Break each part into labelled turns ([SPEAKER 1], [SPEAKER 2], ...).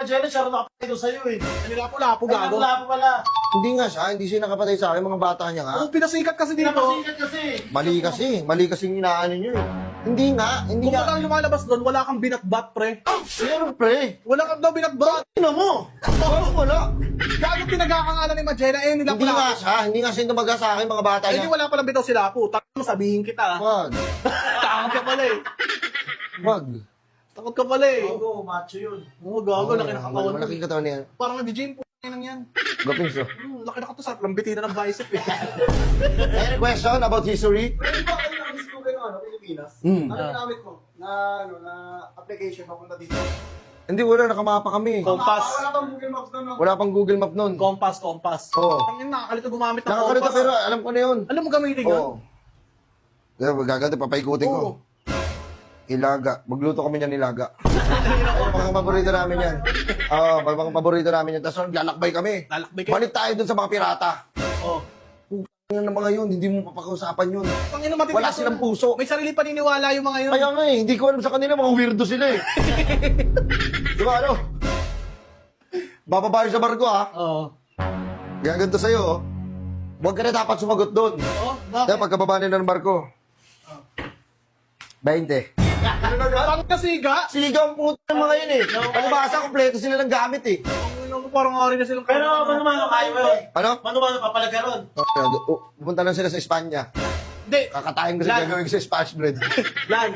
[SPEAKER 1] Jenny, siya rin nakapatay doon sa'yo eh.
[SPEAKER 2] Nilapo-lapo
[SPEAKER 1] Ay,
[SPEAKER 2] gago.
[SPEAKER 1] wala pa pala.
[SPEAKER 3] Hindi nga siya, hindi siya nakapatay sa akin, mga bata niya nga.
[SPEAKER 2] Oo, pinasikat kasi dito.
[SPEAKER 1] Pinapasikat kasi.
[SPEAKER 3] Mali kasi yung inaano niyo eh. Hindi nga.
[SPEAKER 2] Kung wala lumalabas doon, wala kang binatbat, pre.
[SPEAKER 3] Siyempre.
[SPEAKER 2] Wala kang daw binatbat.
[SPEAKER 3] Tingnan mo. Bakit wala?
[SPEAKER 2] Gago pinagkakangalan ni Magena,
[SPEAKER 3] Hindi nga
[SPEAKER 2] nilapo-lapo.
[SPEAKER 3] siya, hindi nga siya tumaga sa akin, mga bata
[SPEAKER 2] Eh, di
[SPEAKER 3] niya.
[SPEAKER 2] wala palang bitaw sila po. Takot mo, sabihin kita.
[SPEAKER 3] Wag.
[SPEAKER 2] Takot ka pala eh.
[SPEAKER 3] Wag.
[SPEAKER 2] Takot ka pala eh.
[SPEAKER 1] Oo, macho yun.
[SPEAKER 2] Oo, gago, laki ng katawan.
[SPEAKER 3] Malaking katawan niya.
[SPEAKER 2] Parang nag-gym po nang yan.
[SPEAKER 3] Gaping so.
[SPEAKER 2] Laki na kato sa lambitin na ng bicep eh.
[SPEAKER 3] Any question about history?
[SPEAKER 4] Pwede ba kayo nakadiscover ng Pilipinas?
[SPEAKER 3] Hmm.
[SPEAKER 4] Ano ginamit mo? Na application papunta dito?
[SPEAKER 3] Hindi, wala, nakamapa kami.
[SPEAKER 2] Compass.
[SPEAKER 4] Wala pang Google Maps doon, no?
[SPEAKER 3] Wala pang Google Map nun.
[SPEAKER 2] Compass.
[SPEAKER 3] Oo.
[SPEAKER 2] Ang yun, nakakalito gumamit ng
[SPEAKER 3] Nakakalito
[SPEAKER 2] compass.
[SPEAKER 3] pero alam ko na yun.
[SPEAKER 2] Alam mo gamitin yun?
[SPEAKER 3] Oo. Kaya gaganto, papaikutin ko.
[SPEAKER 2] Oo.
[SPEAKER 3] Ilaga. Magluto kami niyan nilaga. Ay, mga paborito namin yan. Oo, mga paborito namin yan. Tapos lalakbay kami.
[SPEAKER 2] Lalakbay kayo.
[SPEAKER 3] Balik tayo dun sa mga pirata.
[SPEAKER 2] Oo.
[SPEAKER 3] Ano na mga yun, hindi mo papakausapan yun.
[SPEAKER 2] Pangino matindi.
[SPEAKER 3] Wala silang puso.
[SPEAKER 2] May sarili paniniwala yung mga yun.
[SPEAKER 3] Kaya nga eh, hindi ko alam sa kanila, mga weirdo sila eh. Di ba ano? Bababa yun sa barko ha.
[SPEAKER 2] Oo.
[SPEAKER 3] Gaganto sa'yo oh. Huwag ka na dapat sumagot doon.
[SPEAKER 2] Oo,
[SPEAKER 3] Kaya
[SPEAKER 2] bakit?
[SPEAKER 3] pagkababa nila ng barko. 20.
[SPEAKER 2] Pang kasiga.
[SPEAKER 3] Sigaw ang puto ng mga yun eh. Palibasa, kompleto sila ng gamit eh.
[SPEAKER 2] Pangino mo parang ari na silang
[SPEAKER 1] Pero mano-mano, kaya mo yun.
[SPEAKER 3] Ano?
[SPEAKER 1] Mano-mano, papalag ka ron.
[SPEAKER 3] Pupunta lang sila sa Espanya.
[SPEAKER 2] Hindi.
[SPEAKER 3] Kakatayin ko sa
[SPEAKER 2] Lan.
[SPEAKER 3] gagawin ko sa Spanish bread.
[SPEAKER 2] Lan.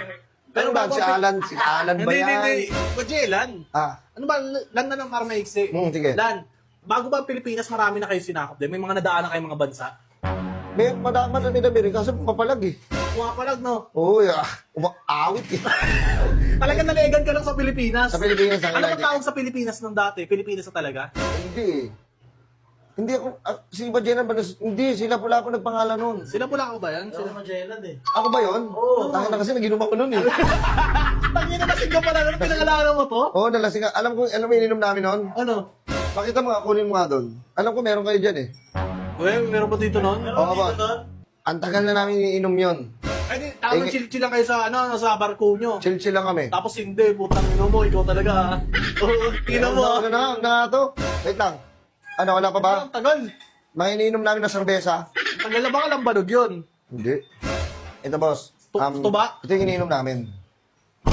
[SPEAKER 3] Pero ba, si Alan ba
[SPEAKER 2] Hindi.
[SPEAKER 3] yan?
[SPEAKER 2] Magellan.
[SPEAKER 3] Ah,
[SPEAKER 2] Ano ba? Lan na lang para maiksi.
[SPEAKER 3] sige.
[SPEAKER 2] Lan. Bago ba ang Pilipinas, marami na kayo sinakop din? May mga nadaanan kayong mga bansa?
[SPEAKER 3] May madama na nila meron kasi papalag eh.
[SPEAKER 2] Pumapalag, no?
[SPEAKER 3] Oo, umaawit eh.
[SPEAKER 2] Talagang nalegan ka lang sa Pilipinas.
[SPEAKER 3] Sa Pilipinas ang
[SPEAKER 2] Ano ba
[SPEAKER 3] nalagay.
[SPEAKER 2] tawag sa Pilipinas nung dati? Pilipinas na talaga?
[SPEAKER 3] Hindi eh. Hindi ako, si Magellan ba, hindi, sila pula ako nagpangalan nun.
[SPEAKER 2] Sila pula ko ba yan?
[SPEAKER 1] Sila Magellan eh.
[SPEAKER 3] Ako ba yun? Oo. Tanga na kasi naginom ako nun eh.
[SPEAKER 2] Tangin na lasing ka pala. Ano pinangalanan mo to?
[SPEAKER 3] Oo, nalasing ka. Alam ko, alam mo ininom namin nun?
[SPEAKER 2] Ano?
[SPEAKER 3] Pakita mo nga, kunin mo nga doon. Alam ko meron kayo dyan eh.
[SPEAKER 2] Uy, meron ba dito nun?
[SPEAKER 1] Pero
[SPEAKER 3] Oo
[SPEAKER 1] dito
[SPEAKER 3] ba?
[SPEAKER 1] doon,
[SPEAKER 3] Ang tagal na namin iniinom yun.
[SPEAKER 2] Ay, di, tamang chill-chill lang kayo sa, ano, sa barko nyo.
[SPEAKER 3] Chill-chill lang kami.
[SPEAKER 2] Tapos hindi, putang ino mo, ikaw talaga ha. Oo, ino mo ha.
[SPEAKER 3] Ano na to? Wait lang. Ano, wala pa ba?
[SPEAKER 2] Ang tagal.
[SPEAKER 3] Mga iniinom namin na serbesa?
[SPEAKER 2] Tagal na ba ka lang banog yun?
[SPEAKER 3] Hindi. Ito boss.
[SPEAKER 2] Tuba?
[SPEAKER 3] Ito yung iniinom namin.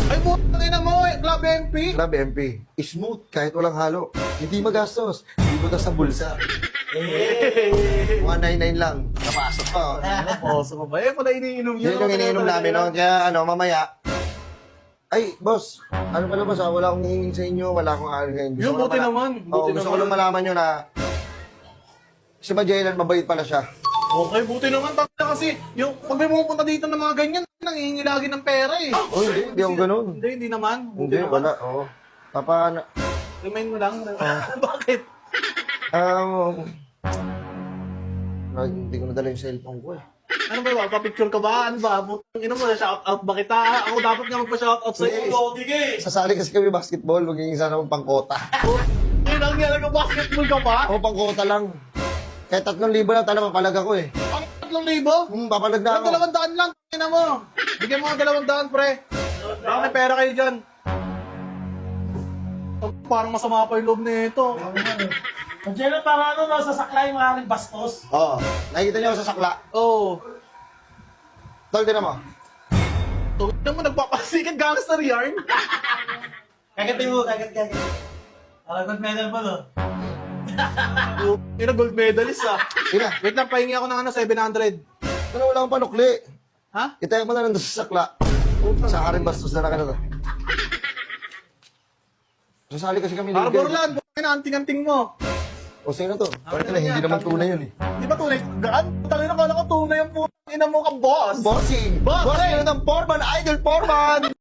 [SPEAKER 2] Ay, putang ina mo, Club MP.
[SPEAKER 3] Club MP. Smooth, kahit walang halo. Hindi magastos. Hindi mo sa bulsa. Mga 99 lang. Napasok pa. Oh.
[SPEAKER 2] Ano po, sa babae pala iniinom yun.
[SPEAKER 3] Yun yung iniinom namin. No? Kaya ano, mamaya. Ay, boss. Ano pala boss? Wala akong hihingin sa inyo. Wala akong ano ngayon.
[SPEAKER 2] Yung buti naman.
[SPEAKER 3] Oo, gusto ko lang malaman nyo na si Magellan, mabait pala siya.
[SPEAKER 2] Okay, buti naman. Tangina kasi, yung pag may pumupunta dito ng mga ganyan, nangihingi lagi ng pera eh.
[SPEAKER 3] Oh, hindi ako ganun.
[SPEAKER 2] Hindi naman. Buti
[SPEAKER 3] Hindi,
[SPEAKER 2] naman.
[SPEAKER 3] wala. Oo. Papa,
[SPEAKER 2] Remind mo lang. Bakit?
[SPEAKER 3] hindi ko nadala yung cellphone ko eh.
[SPEAKER 2] Ano ba, papicture ka ba? Ano ba? Butang ina mo, shoutout ba kita? Ako dapat nga magpa-shoutout sa'yo.
[SPEAKER 1] Lodi ka eh.
[SPEAKER 3] Sasali kasi kami basketball, magiging sana akong pangkota.
[SPEAKER 2] Yun ang nga, nag-basketball ka pa?
[SPEAKER 3] Ako pangkota lang. Kaya 3,000 lang talaga mapalag ako eh.
[SPEAKER 2] Ang 3,000?
[SPEAKER 3] Papalag na
[SPEAKER 2] Ang
[SPEAKER 3] ako.
[SPEAKER 2] 200 lang, ina mo. Bigyan mo ng 200, pre. Baka may pera kayo dyan. Parang masama pa yung loob nito.
[SPEAKER 1] Magellan, para ano, nasa saklay, maaaring bastos.
[SPEAKER 3] Oo. Nakikita niyo ako sa sakla.
[SPEAKER 2] Oo.
[SPEAKER 3] Tol, din mo.
[SPEAKER 2] Tungin mo, nagpapasikat gangster yarn.
[SPEAKER 1] Kagatin mo, kagat. Gold medal pa no?
[SPEAKER 2] Yun ang gold medalist ah.
[SPEAKER 3] Ina,
[SPEAKER 2] Wait lang, pahingi ako ng ano, 700.
[SPEAKER 3] ano wala akong panukli.
[SPEAKER 2] Ha?
[SPEAKER 3] Itayo mo na lang doon sa sakla. Sa haring bastos na lang ano. Sasali kasi kami
[SPEAKER 2] Arborland, bukin na, anting-anting mo.
[SPEAKER 3] O sino to? Parang hindi naman tunay yun eh.
[SPEAKER 2] Di ba tunay? Gaan? Tangin na kala ko tunay ang putang ina mo ka, boss.
[SPEAKER 3] Bossing!
[SPEAKER 2] Boss,
[SPEAKER 3] Bossing
[SPEAKER 2] eh.
[SPEAKER 3] ng Foreman! Idol Foreman!